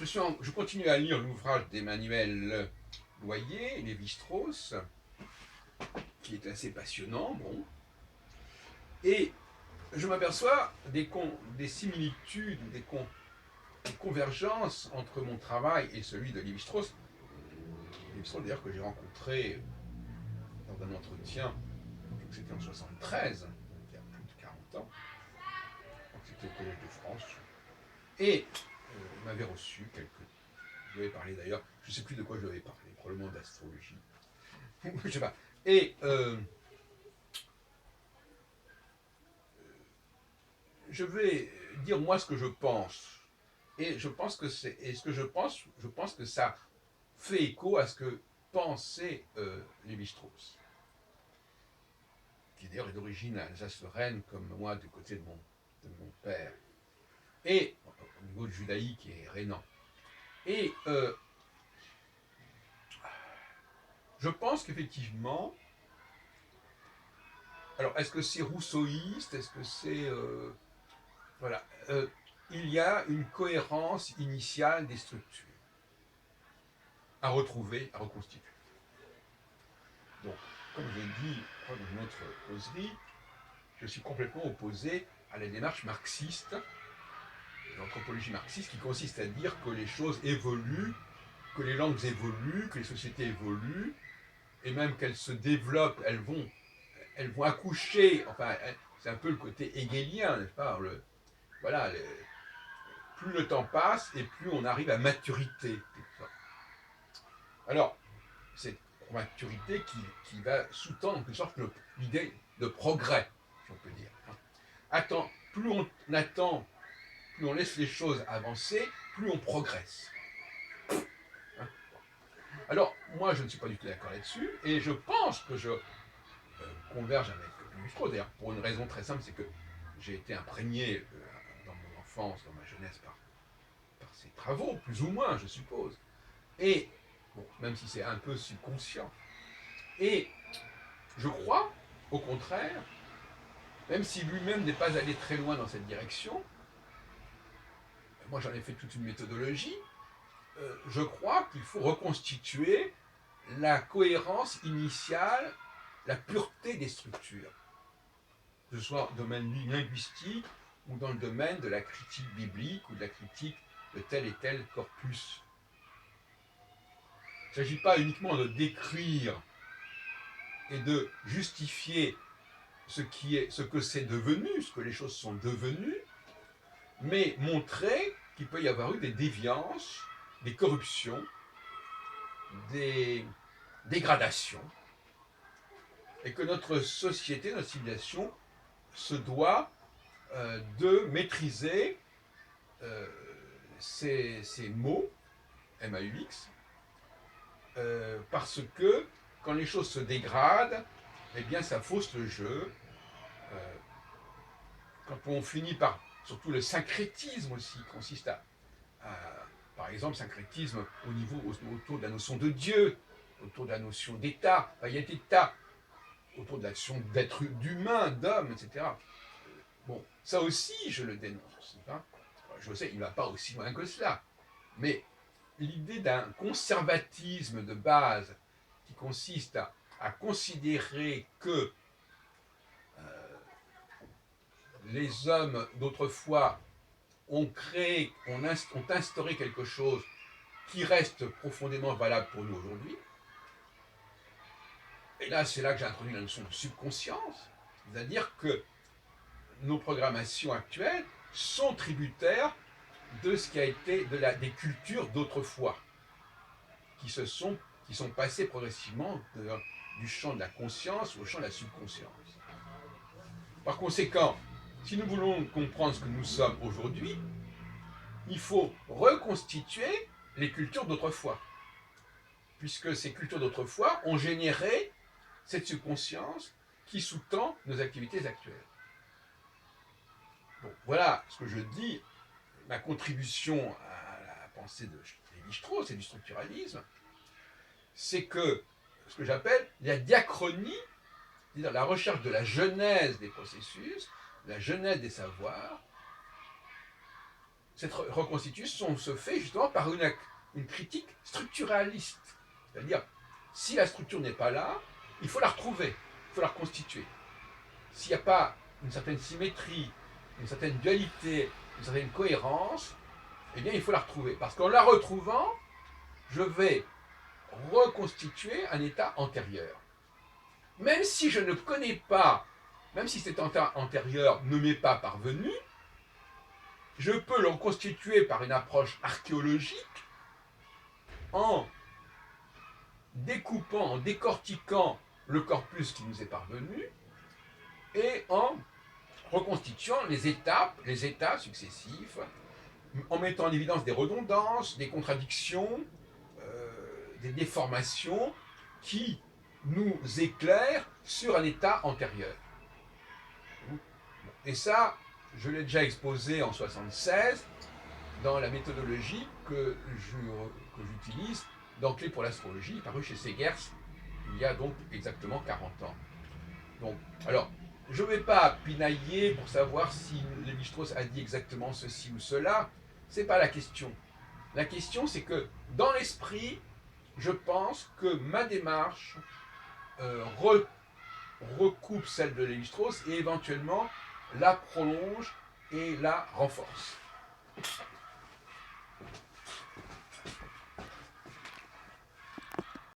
je continue à lire l'ouvrage d'Emmanuel Loyer, Lévi-Strauss, qui est assez passionnant, bon. Et je m'aperçois des similitudes, des convergences entre mon travail et celui de Lévi-Strauss. Lévi-Strauss, d'ailleurs, que j'ai rencontré dans un entretien, c'était en 73, donc il y a plus de 40 ans. Donc c'était au Collège de France. Et il m'avait reçu quelques. Je lui avais parlé d'ailleurs, je ne sais plus de quoi je lui avais parlé, probablement d'astrologie. Je sais pas. Et je vais dire moi ce que je pense. Et je pense que c'est. Et ce que je pense que ça fait écho à ce que pensait Lévi-Strauss, qui d'ailleurs est d'origine alsace-lorraine, comme moi, du côté de mon père. Et au niveau judaïque et rénan. Et je pense qu'effectivement, alors est-ce que c'est rousseauiste, est-ce que c'est voilà, il y a une cohérence initiale des structures à retrouver, à reconstituer. Donc, comme je l'ai dit dans notre causerie, je suis complètement opposé à la démarche marxiste, l'anthropologie marxiste, qui consiste à dire que les choses évoluent, que les langues évoluent, que les sociétés évoluent, et même qu'elles se développent, elles vont accoucher, enfin, c'est un peu le côté hegelien, n'est-ce pas, voilà, plus le temps passe et plus on arrive à maturité. Alors, cette maturité qui va sous-tendre en quelque sorte l'idée de progrès, si on peut dire. Plus on attend, plus on laisse les choses avancer, plus on progresse. Alors, moi, je ne suis pas du tout d'accord là-dessus, et je pense que je converge avec Lévi-Strauss, d'ailleurs, pour une raison très simple, c'est que j'ai été imprégné dans mon enfance, dans ma jeunesse, par ses travaux, plus ou moins, je suppose. Et, bon, même si c'est un peu subconscient. Et je crois, au contraire, même si lui-même n'est pas allé très loin dans cette direction, moi j'en ai fait toute une méthodologie, je crois qu'il faut reconstituer la cohérence initiale, la pureté des structures, que ce soit dans le domaine linguistique ou dans le domaine de la critique biblique ou de la critique de tel et tel corpus. Il ne s'agit pas uniquement de décrire et de justifier ce que c'est devenu, ce que les choses sont devenues, mais montrer qu'il peut y avoir eu des déviances, des corruptions, des dégradations, et que notre société, notre civilisation, se doit de maîtriser ces mots, M-A-U-X, parce que quand les choses se dégradent, eh bien ça fausse le jeu. Quand on finit par, surtout le syncrétisme aussi, consiste par exemple, syncrétisme autour de la notion de Dieu, autour de la notion d'État. Enfin, il y a des tas autour de la notion d'être d'humain, d'homme, etc. Bon, ça aussi, je le dénonce. Hein. Je sais, il ne va pas aussi loin que cela. Mais l'idée d'un conservatisme de base qui consiste à considérer que les hommes d'autrefois ont instauré quelque chose qui reste profondément valable pour nous aujourd'hui. Et là, c'est là que j'ai introduit la notion de subconscience, c'est-à-dire que nos programmations actuelles sont tributaires de ce qui a été des cultures d'autrefois, qui sont passées progressivement du champ de la conscience au champ de la subconscience. Par conséquent, si nous voulons comprendre ce que nous sommes aujourd'hui, il faut reconstituer les cultures d'autrefois, puisque ces cultures d'autrefois ont généré cette subconscience qui sous-tend nos activités actuelles. Bon, voilà ce que je dis, ma contribution à la pensée de Lévi-Strauss et du structuralisme, c'est que ce que j'appelle la diachronie, c'est-à-dire la recherche de la genèse des processus, la genèse des savoirs, cette reconstitution se fait justement par une critique structuraliste. C'est-à-dire, si la structure n'est pas là, il faut la retrouver, il faut la reconstituer. S'il n'y a pas une certaine symétrie, une certaine dualité, une certaine cohérence, eh bien il faut la retrouver. Parce qu'en la retrouvant, je vais reconstituer un état antérieur. Même si je ne connais pas, même si cet état antérieur ne m'est pas parvenu, je peux le reconstituer par une approche archéologique en découpant, en décortiquant le corpus qui nous est parvenu et en reconstituant les états successifs, en mettant en évidence des redondances, des contradictions, des déformations qui nous éclairent sur un état antérieur. Et ça, je l'ai déjà exposé en 1976 dans la méthodologie que j'utilise dans Clé pour l'astrologie, paru chez Segers il y a donc exactement 40 ans. Donc, alors, je ne vais pas pinailler pour savoir si Lévi-Strauss a dit exactement ceci ou cela, c'est pas la question. La question, c'est que dans l'esprit, je pense que ma démarche recoupe celle de Lévi-Strauss et éventuellement la prolonge et la renforce.